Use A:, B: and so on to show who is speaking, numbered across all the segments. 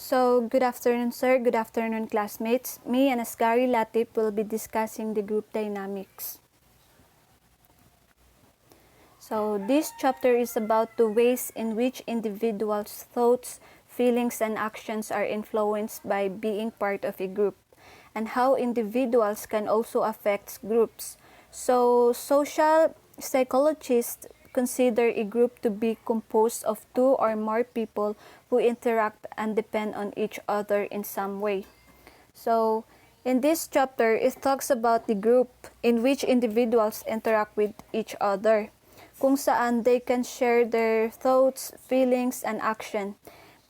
A: So, good afternoon, sir. Good afternoon, classmates. Me and Asgari Latip will be discussing the group dynamics. So, this chapter is about the ways in which individuals' thoughts, feelings, and actions are influenced by being part of a group, and how individuals can also affect groups. So, social psychologists consider a group to be composed of two or more people who interact and depend on each other in some way. So, in this chapter, it talks about the group in which individuals interact with each other, kung saan they can share their thoughts, feelings, and action.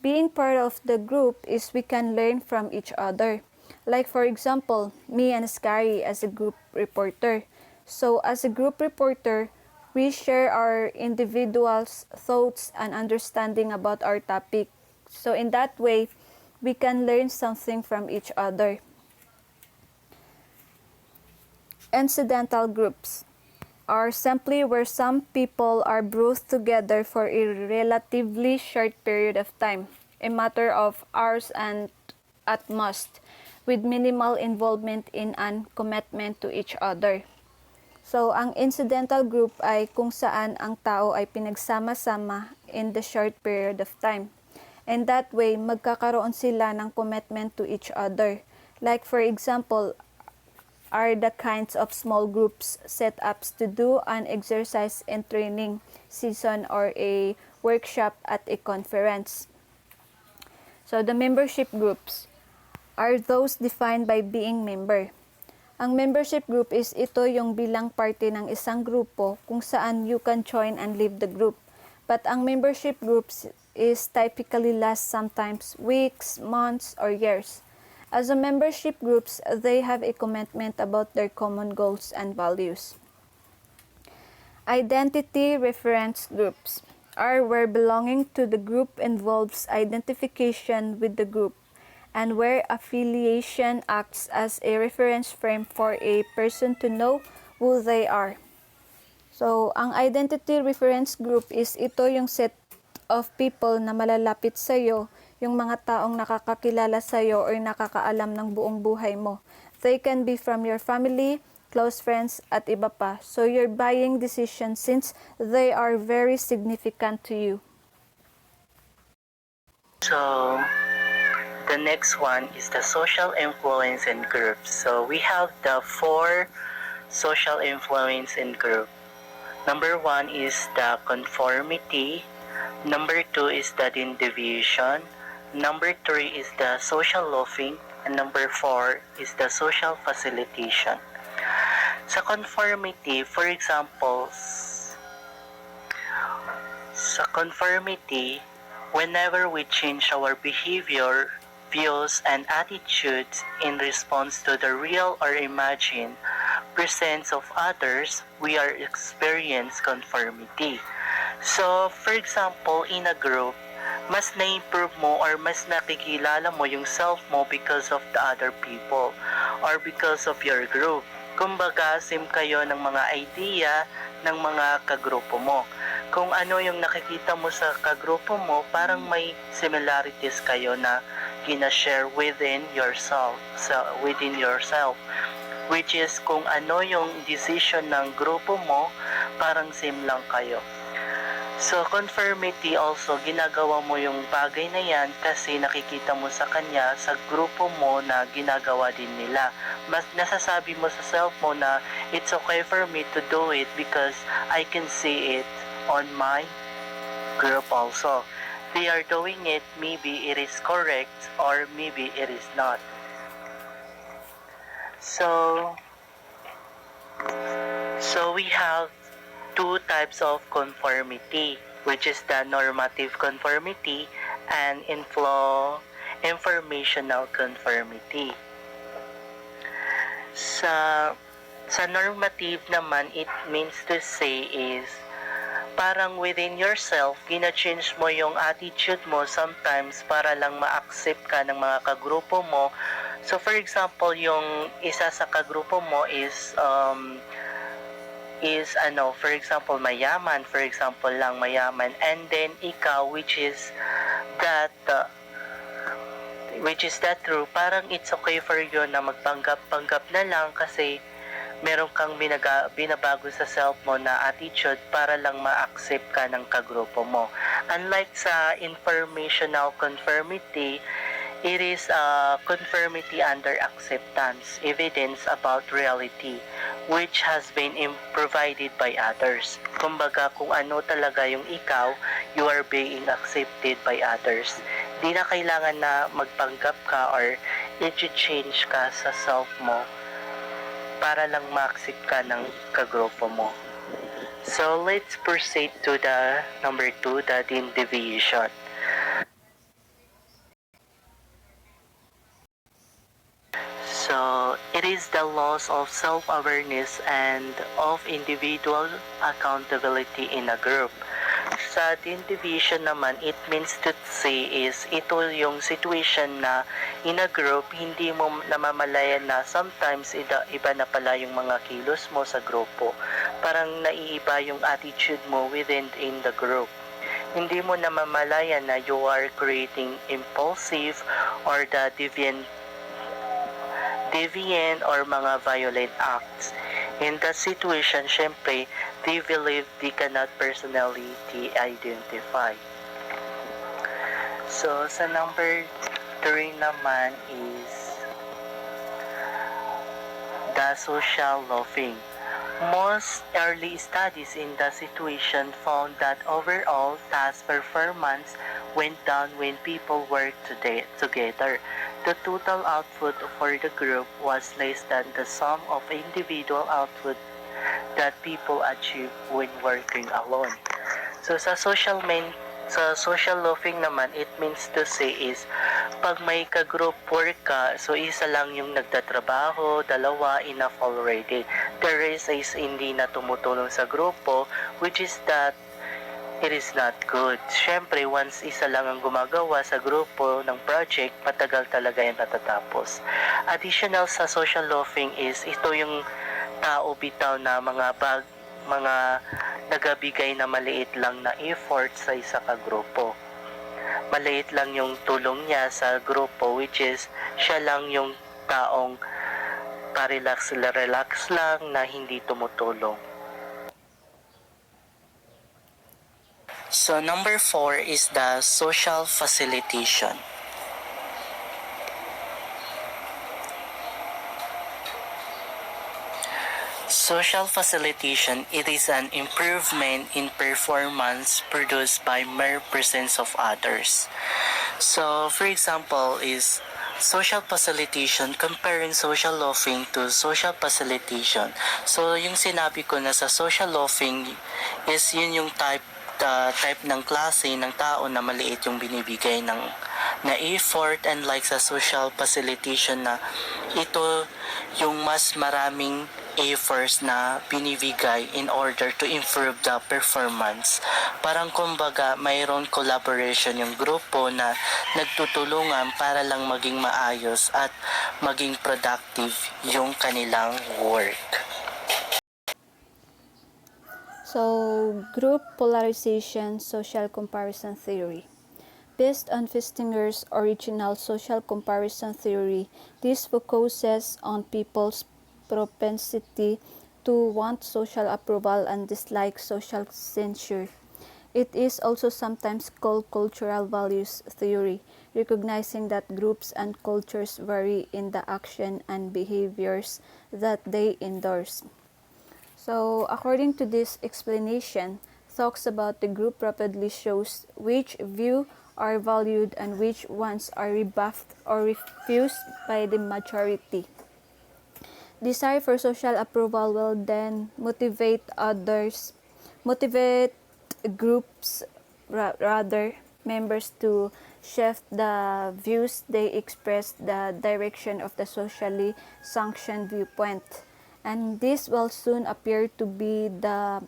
A: Being part of the group is we can learn from each other. Like for example, me and Skari as a group reporter. So as a group reporter, we share our individuals' thoughts and understanding about our topic. So in that way, we can learn something from each other. Incidental groups are simply where some people are brought together for a relatively short period of time, a matter of hours and at most, with minimal involvement in and commitment to each other. So, ang incidental group ay kung saan ang tao ay pinagsama-sama in the short period of time. And that way, magkakaroon sila ng commitment to each other. Like for example, are the kinds of small groups setups to do an exercise and training season or a workshop at a conference. So the membership groups are those defined by being member. Ang membership group is ito yung bilang parte ng isang grupo kung saan you can join and leave the group. But ang membership groups is typically last sometimes weeks, months, or years. As a membership groups, they have a commitment about their common goals and values. Identity reference groups are where belonging to the group involves identification with the group and where affiliation acts as a reference frame for a person to know who they are. So, ang identity reference group is ito yung set of people na malalapit sa iyo, yung mga taong nakakakilala sa iyo or nakakaalam ng buong buhay mo. They can be from your family, close friends, at iba pa. So, your buying decision since they are very significant to you.
B: So, the next one is the social influence in groups. So, we have the 4 social influence in group. Number 1 is the conformity. Number 2 is the division. Number 3 is the social loafing. And number 4 is the social facilitation. Sa conformity, for example, sa conformity, whenever we change our behavior, views, and attitudes in response to the real or imagined presence of others, we are experience conformity. So, for example, in a group, mas na-improve mo or mas nakikilala mo yung self mo because of the other people or because of your group. Kumbaga, same kayo ng mga idea ng mga kagrupo mo. Kung ano yung nakikita mo sa kagrupo mo, parang may similarities kayo na gina-share within yourself, which is kung ano yung decision ng grupo mo, parang same lang kayo. So, conformity also, ginagawa mo yung bagay na yan kasi nakikita mo sa kanya, sa grupo mo na ginagawa din nila. Mas nasasabi mo sa self mo na it's okay for me to do it because I can see it on my group also. They are doing it, maybe it is correct or maybe it is not. So we have 2 types of conformity, which is the normative conformity and informational conformity. Sa normative naman, it means to say is parang within yourself, gina-change mo yung attitude mo sometimes para lang ma-accept ka ng mga kagrupo mo. So for example, yung isa sa kagrupo mo is for example mayaman, and then ikaw which is that which is that true, parang it's okay for you na magpanggap-panggap na lang kasi meron kang binabago sa self mo na attitude para lang ma-accept ka ng kagrupo mo. Unlike sa informational conformity, it is a conformity under acceptance, evidence about reality, which has been provided by others. Kumbaga, kung ano talaga yung ikaw, you are being accepted by others. Di na kailangan na magpanggap ka or i-change ka sa self mo para lang ma-accept ka ng kagrupo mo. So, let's proceed to the number 2, the deviation. So, it is the loss of self-awareness and of individual accountability in a group. Sa division naman, it means to say is ito yung situation na in a group, hindi mo namamalayan na sometimes iba na pala yung mga kilos mo sa grupo. Parang naiiba yung attitude mo within in the group. Hindi mo namamalayan na you are creating impulsive or the deviant or mga violent acts. In that situation, syempre, they believe they cannot personality identify. So, sa number 3 naman is the social loafing. Most early studies in the situation found that overall task performance went down when people worked together. The total output for the group was less than the sum of individual output that people achieve when working alone. So sa social loafing naman, it means to say is pag may ka-group work ka, so isa lang yung nagtatrabaho, dalawa, enough already. The rest is hindi na tumutulong sa grupo, which is that it is not good. Siyempre, once isa lang ang gumagawa sa grupo ng project, matagal talaga yan natatapos. Additional sa social loafing is ito yung tao bitaw na mga nagabigay na maliit lang na effort sa isa ka grupo. Maliit lang yung tulong niya sa grupo, which is siya lang yung taong pa-relax lang na hindi tumutulong. So number 4 is the social facilitation. Social facilitation, it is an improvement in performance produced by mere presence of others. So, for example, is social facilitation, comparing social loafing to social facilitation. So, yung sinabi ko na sa social loafing is yun yung type ng klase ng tao na maliit yung binibigay na effort, and like sa social facilitation na ito yung mas maraming efforts na binibigay in order to improve the performance. Parang kumbaga mayroon collaboration yung grupo na nagtutulungan para lang maging maayos at maging productive yung kanilang work.
A: So, group polarization, social comparison theory. Based on Fistinger's original social comparison theory, this focuses on people's propensity to want social approval and dislike social censure. It is also sometimes called cultural values theory, recognizing that groups and cultures vary in the action and behaviors that they endorse. So, according to this explanation, talks about the group rapidly shows which view are valued and which ones are rebuffed or refused by the majority. Desire for social approval will then motivate groups members to shift the views they express the direction of the socially sanctioned viewpoint. And this will soon appear to be the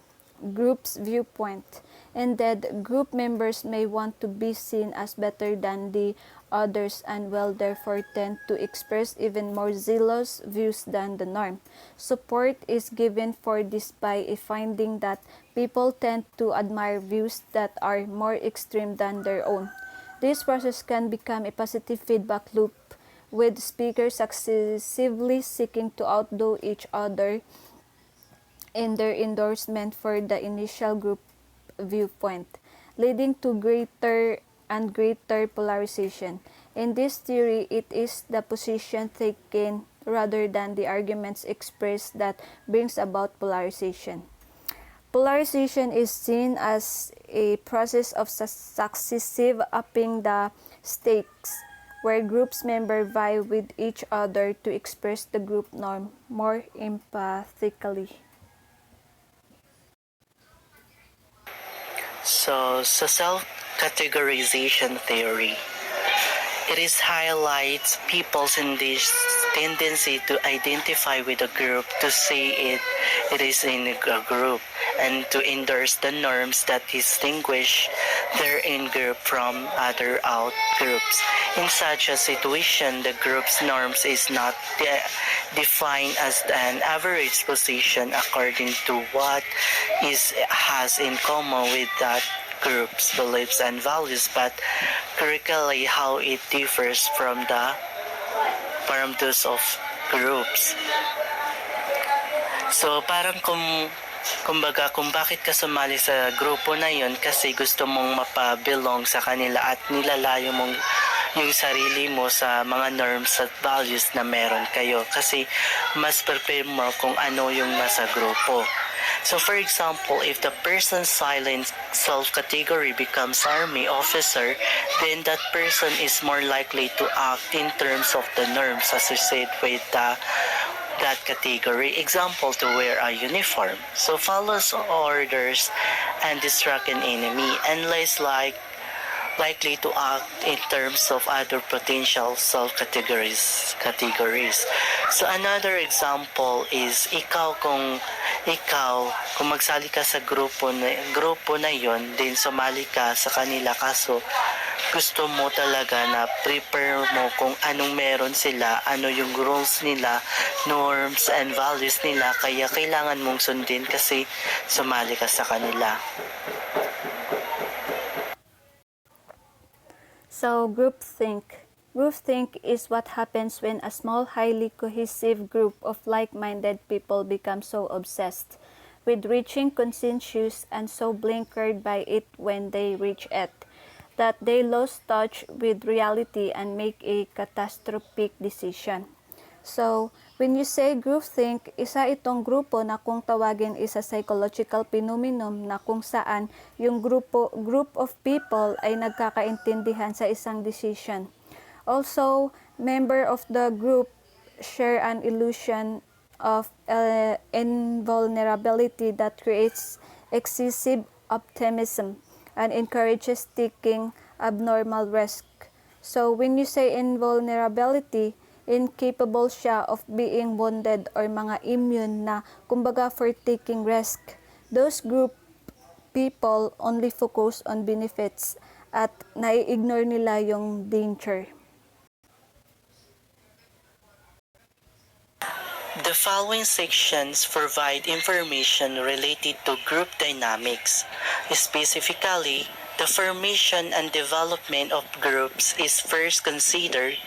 A: group's viewpoint. Indeed, group members may want to be seen as better than the others and will therefore tend to express even more zealous views than the norm. Support is given for this by a finding that people tend to admire views that are more extreme than their own. This process can become a positive feedback loop, with speakers successively seeking to outdo each other in their endorsement for the initial group viewpoint, leading to greater and greater polarization. In this theory, it is the position taken rather than the arguments expressed that brings about polarization. Polarization is seen as a process of successive upping the stakes, where groups members vie with each other to express the group norm more empathically.
B: So, sa self-categorization theory, it is highlights people's tendency to identify with a group, to say it is in a group, and to endorse the norms that distinguish their in-group from other out-groups. In such a situation, the group's norms is not defined as an average position according to what has in common with that group's beliefs and values, but currically how it differs from those of groups. So parang kumbaga kung bakit ka sumali sa grupo na yon, kasi gusto mong mapabelong sa kanila at nilalayo mong yung sarili mo sa mga norms at values na meron kayo, kasi mas prepare mo kung ano yung nasa grupo. So for example, if the person's silent self-category becomes army officer, then that person is more likely to act in terms of the norms associated with that category. Example, to wear a uniform. So follows orders and distract an enemy, and less likely to act in terms of other potential self-categories. So another example is kung magsali ka sa grupo na yon, then sumali ka sa kanila, kaso gusto mo talaga na prepare mo kung anong meron sila, ano yung rules nila, norms and values nila, kaya kailangan mong sundin kasi sumali ka sa kanila.
A: So, groupthink. Groupthink is what happens when a small, highly cohesive group of like-minded people becomes so obsessed with reaching consensus and so blinkered by it when they reach it, that they lose touch with reality and make a catastrophic decision. So, when you say groupthink, isa itong grupo na kung tawagin isa psychological phenomenon na kung saan yung group of people ay nagkakaintindihan sa isang decision. Also, member of the group share an illusion of invulnerability that creates excessive optimism and encourages taking abnormal risk. So, when you say invulnerability, incapable siya of being wounded or mga immune na kumbaga for taking risk. Those group people only focus on benefits at nai-ignore nila yung danger.
B: The following sections provide information related to group dynamics. Specifically, the formation and development of groups is first considered,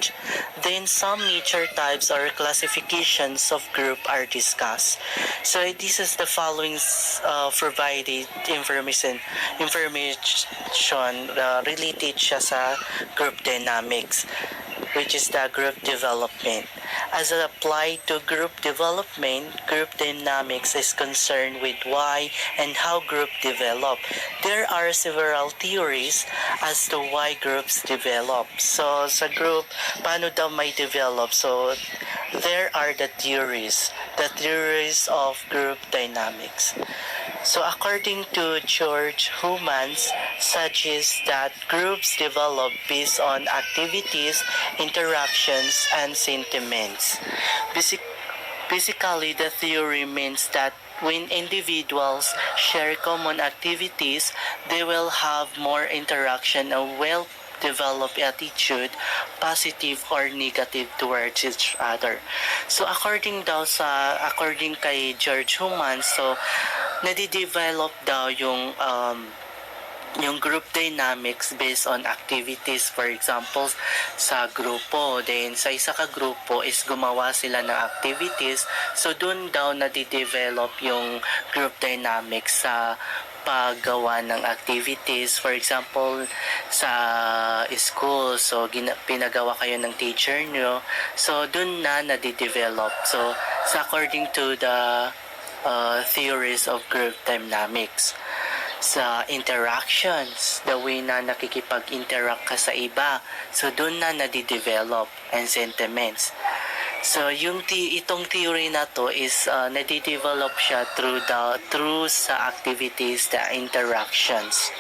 B: then some major types or classifications of group are discussed. So this is the following provided information related siya sa group dynamics, which is the group development. As applied to group development, group dynamics is concerned with why and how group develop. There are several theories as to why groups develop. So sa group, paano daw may develop? So there are the theories of group dynamics. So according to George Homans, suggests that groups develop based on activities, interactions, and sentiments. Basically, the theory means that when individuals share common activities, they will have more interaction and will develop attitude, positive or negative towards each other. So according kay George Homans, so nadidevelop daw yung yung group dynamics based on activities. For example, sa grupo, then sa isa ka grupo is gumawa sila ng activities, so dun daw nadidevelop yung group dynamics sa paggawa ng activities. For example, sa school, so pinagawa kayo ng teacher nyo, so dun na nadidevelop. So according to the theories of group dynamics. Sa interactions, the way na nakikipag-interact ka sa iba, so doon na nadidevelop and sentiments. So itong theory na to is nadidevelop siya through sa activities, the interactions.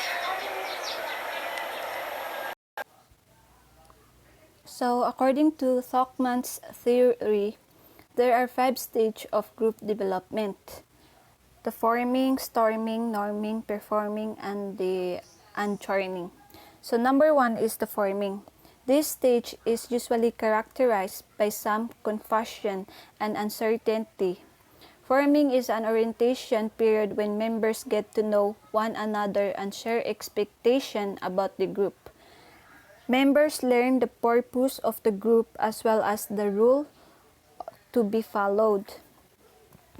A: So, according to Tuckman's theory, there are 5 stages of group development: the forming, storming, norming, performing, and the unchurning. So number 1 is the forming. This stage is usually characterized by some confusion and uncertainty. Forming is an orientation period when members get to know one another and share expectation about the group. Members learn the purpose of the group as well as the rule to be followed.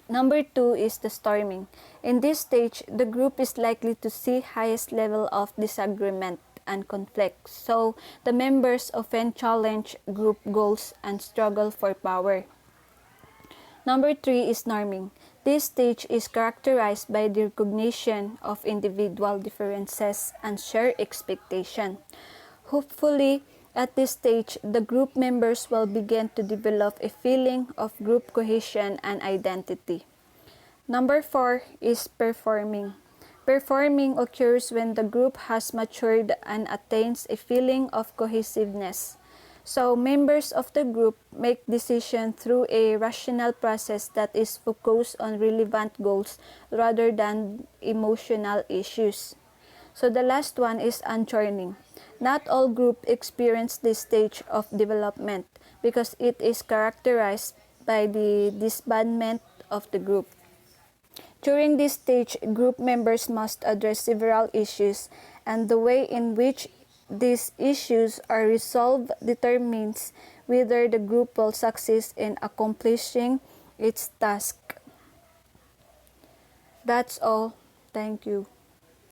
A: Number 2 is the storming. In this stage, the group is likely to see highest level of disagreement and conflict. So, the members often challenge group goals and struggle for power. Number 3 is norming. This stage is characterized by the recognition of individual differences and shared expectation. Hopefully, at this stage, the group members will begin to develop a feeling of group cohesion and identity. Number 4 is performing. Performing occurs when the group has matured and attains a feeling of cohesiveness. So, members of the group make decisions through a rational process that is focused on relevant goals rather than emotional issues. So the last one is unchurning. Not all groups experience this stage of development because it is characterized by the disbandment of the group. During this stage, group members must address several issues, and the way in which these issues are resolved determines whether the group will succeed in accomplishing its task. That's all. Thank you.